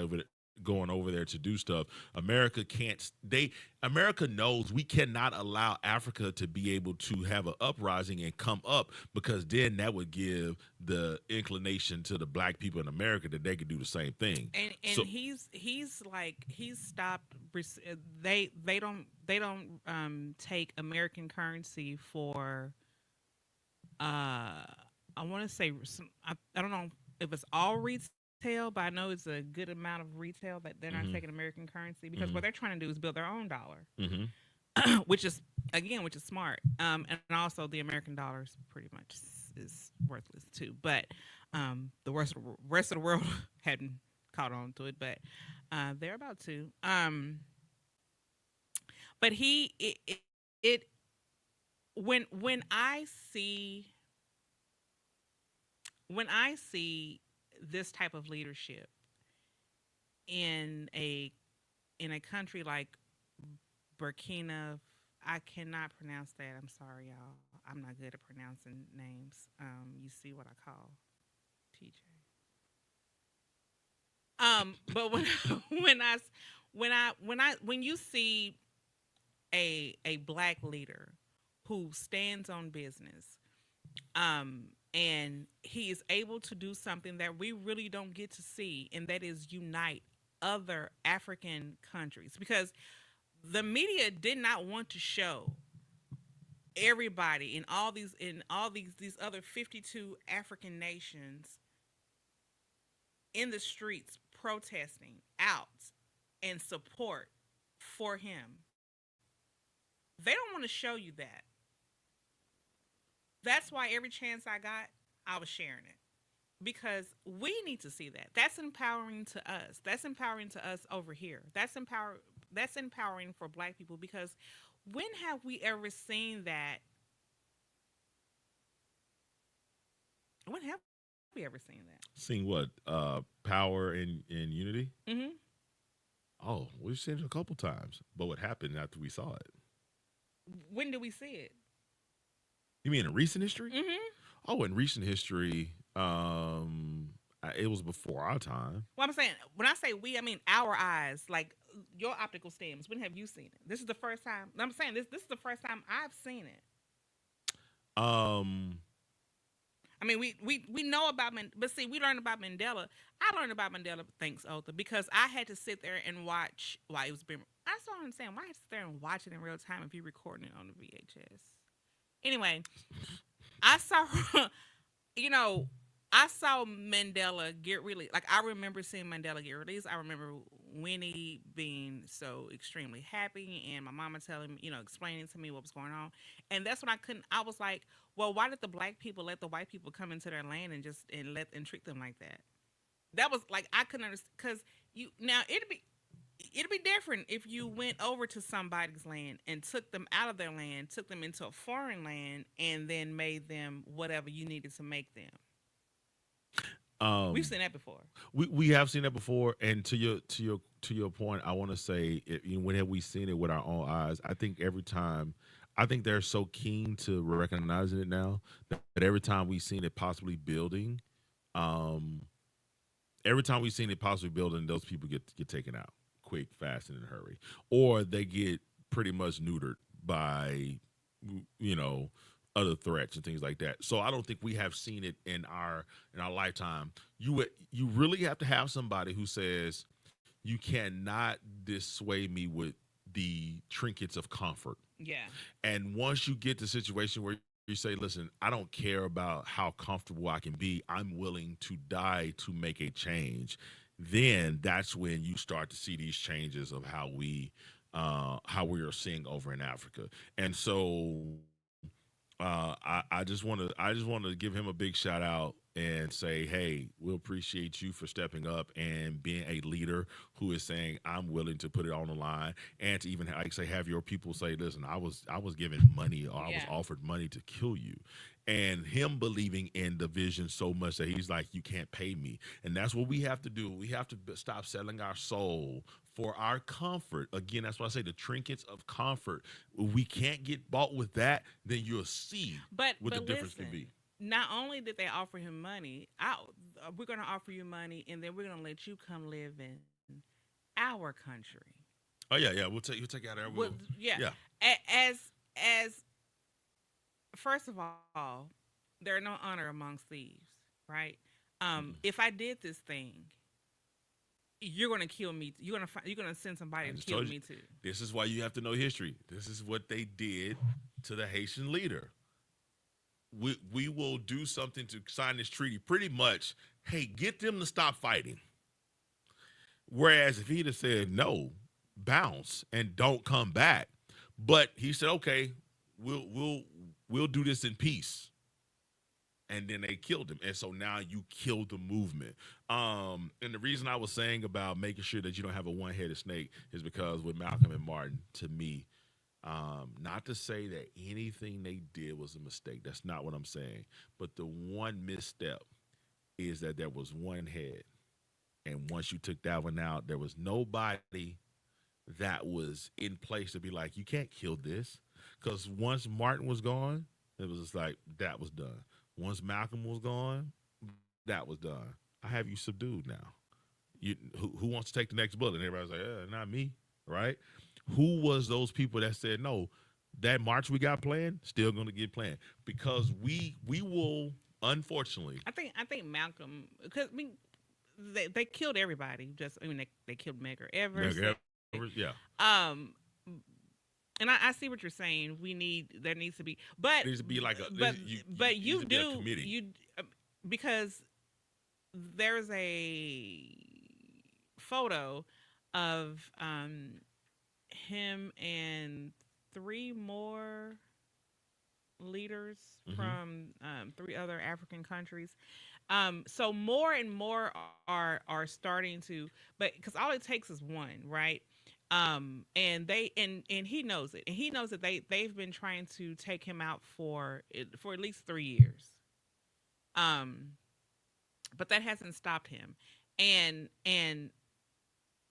going over there to do stuff. America can't they America knows we cannot allow Africa to be able to have an uprising and come up, because then that would give the inclination to the black people in America that they could do the same thing. And So he's like he's stopped. They don't take American currency for I want to say I don't know if it's all retail, but I know it's a good amount of retail that they're not mhm, taking American currency because mhm, what they're trying to do is build their own dollar, mhm. which is smart. And also the American dollar is pretty much is worthless too. But the rest of the world hadn't caught on to it, but they're about to. But it when I see this type of leadership in a country like Burkina, I cannot pronounce that. I'm sorry, y'all. I'm not good at pronouncing names. You see what I call TJ. But when I s- when you see a black leader who stands on business, and he is able to do something that we really don't get to see, and that is unite other African countries, because the media did not want to show everybody in all these other 52 African nations in the streets protesting out and support for him. They don't want to show you that. That's why every chance I got, I was sharing it, because we need to see that. That's empowering to us. That's empowering to us over here. That's empowering for black people, because when have we ever seen that? When have we ever seen Seeing what? Power in unity? that? Oh, we've seen it a couple times. But what happened after we saw it? When do we see it? You mean in recent history? Mm-hmm. Oh, in recent history, it was before our time. Well, I'm saying, when I say we, I mean our eyes, like your optical stems. When have you seen it? This is the first time. I'm saying this is the first time I've seen it. Um, I mean, we know about but see, we learned about Mandela. I learned about Mandela, thanks Otha, because I had to sit there and watch while it was being. I still don't understand why I had to sit there and watch it in real time if you're recording it on the VHS. Anyway, I saw, you know, I saw Mandela get really, like, I remember seeing Mandela get released. I remember Winnie being so extremely happy, and my mama telling me, explaining to me what was going on. And that's when I was like, well, why did the black people let the white people come into their land and just and treat them like that? That was like, I couldn't understand, because now it'd be different if you went over to somebody's land and took them out of their land, took them into a foreign land, and then made them whatever you needed to make them. We've um, seen that before. we have seen that before. And to your point, I want to say, when have we seen it with our own eyes? I think every time. I think they're so keen to recognizing it now that every time we've seen it possibly building, um, every time we've seen it possibly building, those people get taken out quick, fast, and in a hurry, or they get pretty much neutered by you know other threats and things like that. So I don't think we have seen it in our lifetime. You really have to have somebody who says you cannot dissuade me with the trinkets of comfort. Yeah. And once you get the situation where you say, listen, I don't care about how comfortable I can be. I'm willing to die to make a change. Then that's when you start to see these changes of how we are seeing over in Africa. And so I just want to give him a big shout out and say, hey, we appreciate you for stepping up and being a leader who is saying I'm willing to put it on the line, and to even like say have your people say, listen, I was given money or I was Yeah. offered money to kill you. And him believing in the vision so much that he's like, you can't pay me. And that's what we have to do. We have to stop selling our soul for our comfort. Again, that's why I say the trinkets of comfort. If we can't get bought with that, then you'll see what the But difference can listen, be. not only did they offer him money, we're going to offer you money, and then we're going to let you come live in our country. Oh yeah, yeah. We'll take you out there. Well, yeah, Yeah. as first of all, there are no honor amongst thieves, right? Mhm. If I did this thing, you're going to kill me. You're going to send somebody I to just kill told you. me too. This is why you have to know history. This is what they did to the Haitian leader. We will do something to sign this treaty. Pretty much, hey, get them to stop fighting. Whereas if he'd have said no, bounce and don't come back, but he said, okay, we'll we'll do this in peace, and then they killed him, and so now you killed the movement. And the reason I was saying about making sure that you don't have a one-headed snake is because with Malcolm and Martin, to me, not to say that anything they did was a mistake. That's not what I'm saying. But the one misstep is that there was one head, and once you took that one out, there was nobody that was in place to be like, you can't kill this. Because once Martin was gone, it was just like, that was done. Once Malcolm was gone, that was done. I have you subdued now. Who wants to take the next bullet? And everybody's like, not me, right? Who was those people that said, no, that march we got planned, still going to get planned? Because we will, unfortunately, I think Malcolm, because I mean they killed everybody. Just I mean they killed Medgar Evers. Medgar Evers, yeah, Um, and I see what you're saying. There needs to be, but there needs to be like a, but there but needs you to be a do committee. you because there's a photo of him and three more leaders Hmm. from three other African countries. So more and more are starting to, but because all it takes is one, right? And and he knows it, and he knows that they've been trying to take him out for at least 3 years. Um, but that hasn't stopped him, and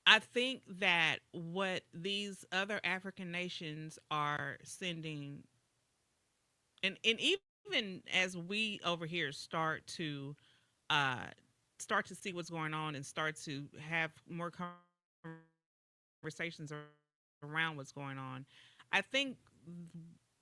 I think that what these other African nations are sending, and even as we over here uh start to see what's going on and start to have more conversations around what's going on, I think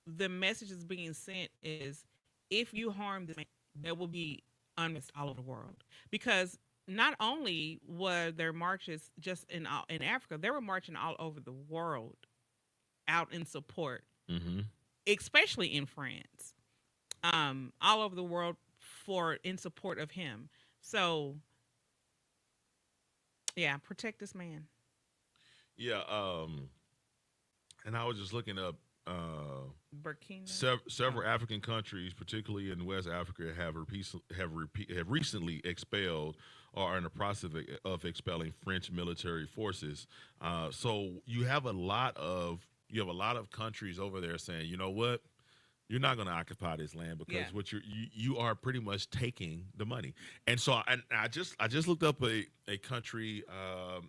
the message that's being sent is if you harm this man, there will be unrest all over the world. Because not only were there marches just in Africa, they were marching all over the world out in support, Hmm. especially in France, all over the world for in support of him. So yeah, protect this man. Yeah. And I was just looking up. Burkina. Several Oh, African countries, particularly in West Africa, have recently expelled or are in the process of expelling French military forces. So you have a lot of countries over there saying, you know what, you're not going to occupy this land yeah. because you are pretty much taking the money. And so I just looked up a country. I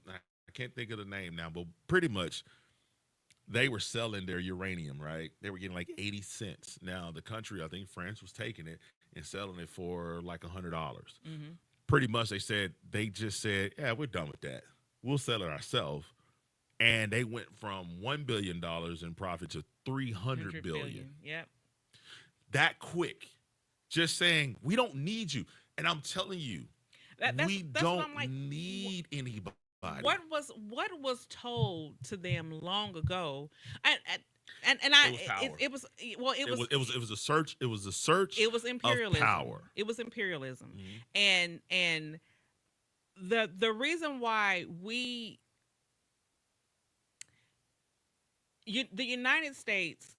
can't think of the name now, but pretty much they were selling their uranium, right? They were getting like 80 cents. Now the country, I think France was taking it and selling it for like $100. Mm-hmm. Pretty much they just said, yeah, we're done with that. We'll sell it ourselves. And they went from $1 billion in profit to 300 100 billion. billion. Yep. That quick. Just saying, we don't need you. And I'm telling you, That's we that's what don't I'm like. need anybody. what was told to them long ago, and It was power. it was, well, It was a search. It was a search it was of imperialism. power. It was imperialism, Mhm. and the reason why the United States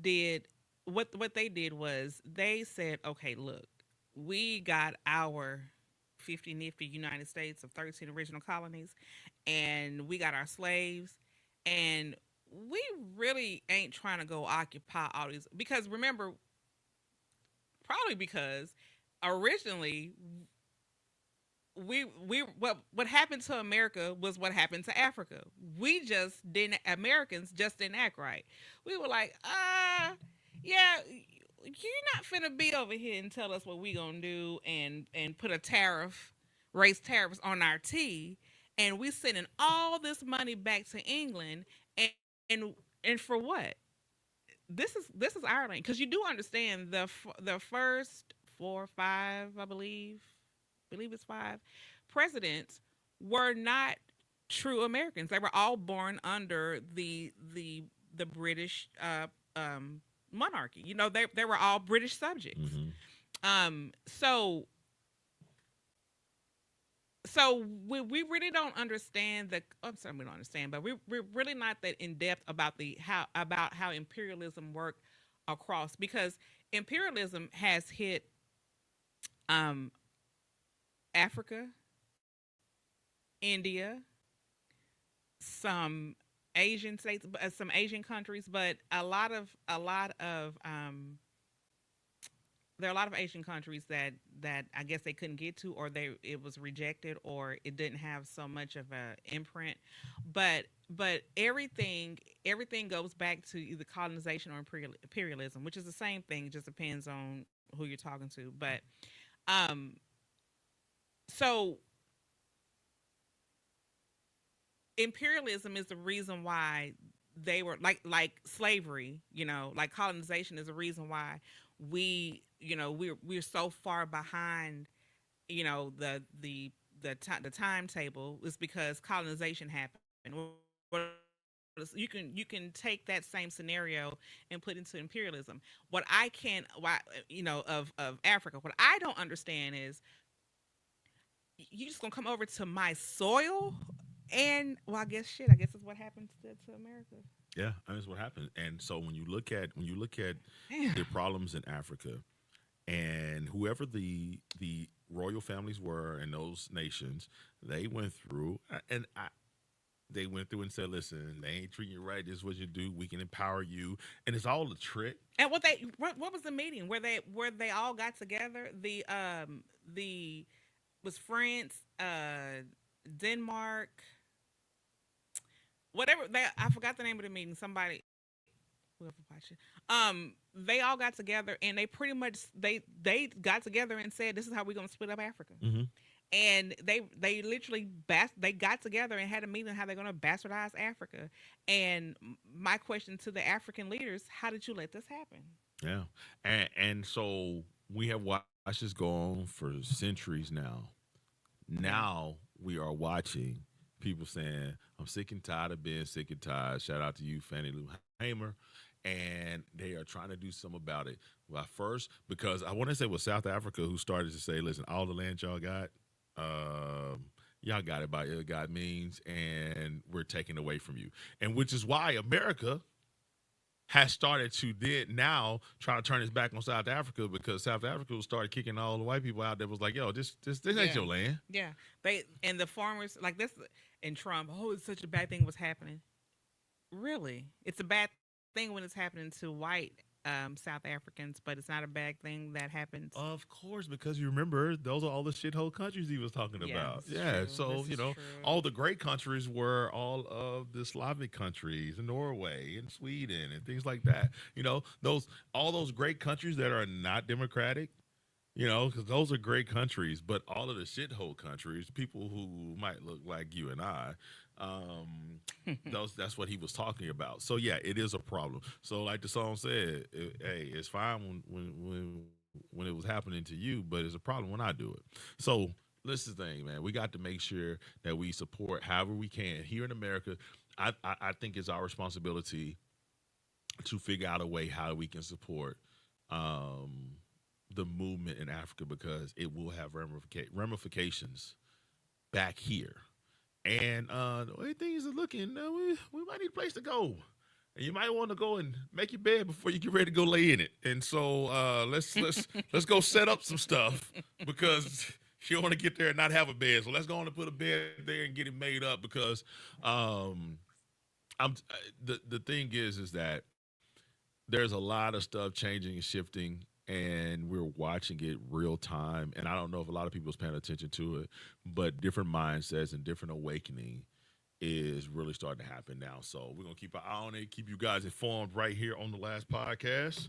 did what they did was they said, okay, look, we got our 50 nifty United States of 13 original colonies, and we got our slaves, and we really ain't trying to go occupy all these, because remember, probably because originally we what happened to America was what happened to Africa. We just didn't, Americans just didn't act right. We were like, yeah, you're not finna be over here and tell us what we gonna do, and put a tariff, raise tariffs on our tea, and we sending all this money back to England, and and for what? This is Ireland, because you do understand the first four, five, I believe it's five presidents were not true Americans. They were all born under the British monarchy. They were all British subjects. Mhm. So we really don't understand the. I'm sorry, we don't understand, but we're really not that in depth about the how imperialism worked across, because imperialism has hit um Africa, India, some Asian states, some Asian countries, but there are a lot of Asian countries that I guess they couldn't get to, or it was rejected, or it didn't have so much of a imprint. But everything goes back to either colonization or imperialism, which is the same thing. It just depends on who you're talking to. But um, so imperialism is the reason why they were like slavery, like colonization is the reason why we're so far behind, the timetable, is because colonization happened. You can take that same scenario and put into imperialism. What I can why of Africa, what I don't understand is, you just gonna come over to my soil, and, well, I guess is what happens to America. Yeah, and that's what happened. And so when you look at Damn. the problems in Africa, and whoever the royal families were in those nations, they went through, they went through and said, "Listen, they ain't treating you right. This is what you do. We can empower you." And it's all a trick. And what was the meeting where they all got together? The was France, Denmark, whatever. I forgot the name of the meeting. Somebody, whoever watched it, they all got together, and they pretty much they got together and said, this is how we're gonna split up Africa. Hmm. And they literally they got together and had a meeting on how they're going to bastardize Africa. And my question to the African leaders: how did you let this happen? Yeah, and so we have watched this go on for centuries now. Yeah, Now we are watching people saying, "I'm sick and tired of being sick and tired." Shout out to you, Fannie Lou Hamer. And they are trying to do something about it. Well, first, because I want to say it was South Africa who started to say, "Listen, all the land y'all got, y'all got it by ill God means, and we're taking away from you." And which is why America has started to then now try to turn its back on South Africa, because South Africa started kicking all the white people out that was like, "Yo, this ain't yeah, your land." yeah. They and the farmers like this, and Trump. Oh, it's such a bad thing was happening. Really, it's a bad thing when it's happening to white South Africans, but it's not a bad thing that happens. Of course, because you remember those are all the shithole countries he was talking Yeah, about. this is Yeah, true. so This is all true. the great countries were all of the Slavic countries, and Norway and Sweden and things like that. Those all those great countries that are not democratic. Because those are great countries, but all of the shithole countries, people who might look like you and I, um, that's what he was talking about. So yeah, it is a problem. So like the song said, hey, it's fine when it was happening to you, but it's a problem when I do it. So Listen, the thing, man. We got to make sure that we support however we can here in America. I think it's our responsibility to figure out a way how we can support um, the movement in Africa because it will have ramifications back here. And the way things are looking, we might need a place to go. And you might want to go and make your bed before you get ready to go lay in it. And so let's go set up some stuff because you don't want to get there and not have a bed. So let's go on and put a bed there and get it made up because I'm the thing is that there's a lot of stuff changing and shifting and we're watching it real time and I don't know if a lot of people's paying attention to it, but different mindsets and different awakening is really starting to happen now. So we're gonna keep an eye on it, keep you guys informed right here on the last podcast.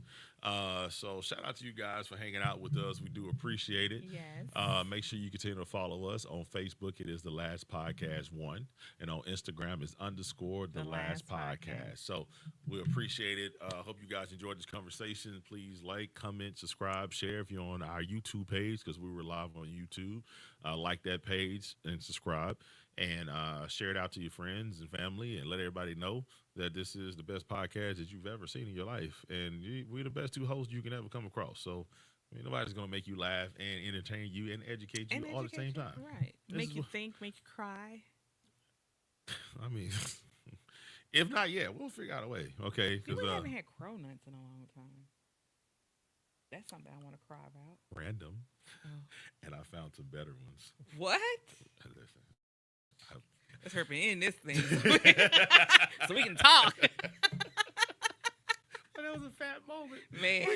So shout out to you guys for hanging out with us. We do appreciate it. Yes. Make sure you continue to follow us on Facebook. It is the Last Podcast One, and on Instagram is _ the Last Podcast. So we appreciate it. Hope you guys enjoyed this conversation. Please like, comment, subscribe, share if you're on our YouTube page because we were live on YouTube. Like that page and subscribe. And share it out to your friends and family and let everybody know that this is the best podcast that you've ever seen in your life. And we're the best two hosts you can ever come across. So nobody's going to make you laugh and entertain you and educate you all at the same time. Right. Make you think, make you cry. I mean, if not, yeah, we'll figure out a way. Okay. See, we haven't had crow nuts in a long time. That's something I want to cry about. Random. Oh. And I found some better ones. What? Listen. Let's hurry in this thing so we can talk. That was a fat moment. Man.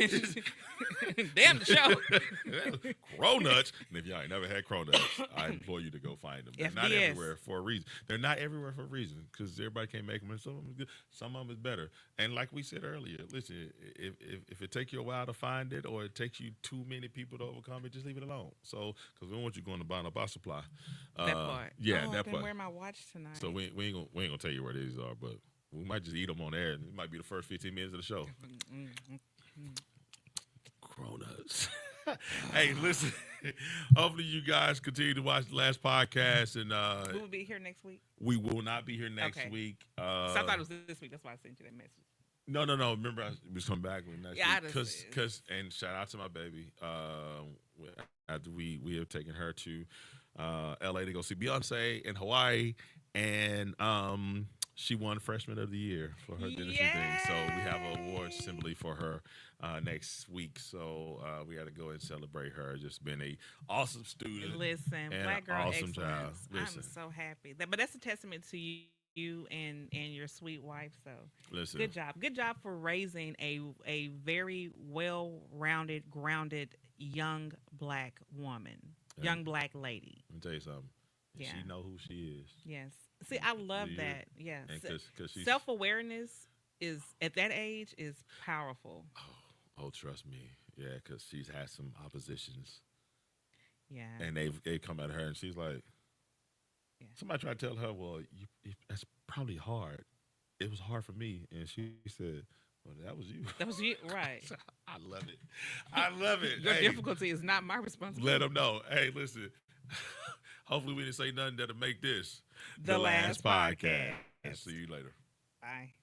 Damn the show. Crow nuts. And if y'all ain't never had crow nuts, I implore you to go find them. They're not everywhere for a reason. They're not everywhere for a reason because everybody can't make them and some of them is good. Some of them is better. And like we said earlier, listen, if it takes you a while to find it or it takes you too many people to overcome it, just leave it alone. So, because we don't want you going to buy no bar supply. That part. Yeah, that part. I can wear my watch tonight. So we ain't gonna tell you where these are, but we might just eat them on air. It might be the first 15 minutes of the show. Cronuts. Hey, listen. Hopefully you guys continue to watch the Last Podcast, and we will be here next week. We will not be here next week. So I thought it was this week. That's why I sent you that message. No. Remember, I was coming back with next week because and shout out to my baby. After we have taken her to LA to go see Beyonce in Hawaii, and she won Freshman of the Year for her dentistry thing. So we have an awards assembly for her next week. So we got to go and celebrate her. Just been a awesome student. Listen, and Black girl awesome excellence. child. Listen. I'm so happy. But that's a testament to you and your sweet wife. So Listen. Good job for raising a very well-rounded, grounded young Black woman, young Black lady. Let me tell you something. Yeah. She know who she is. Yes. See, I love that. Yes. Cause self-awareness is at that age is powerful. Oh, trust me. Yeah, because she's had some oppositions. Yeah. And they've come at her, and she's like, somebody tried to tell her, well, that's probably hard. It was hard for me. And she said, well, that was you. That was you, right. I love it. I love it. Your difficulty is not my responsibility. Let them know. Hey, listen. Hopefully we didn't say nothing that'll make this the last podcast. See you later. Bye.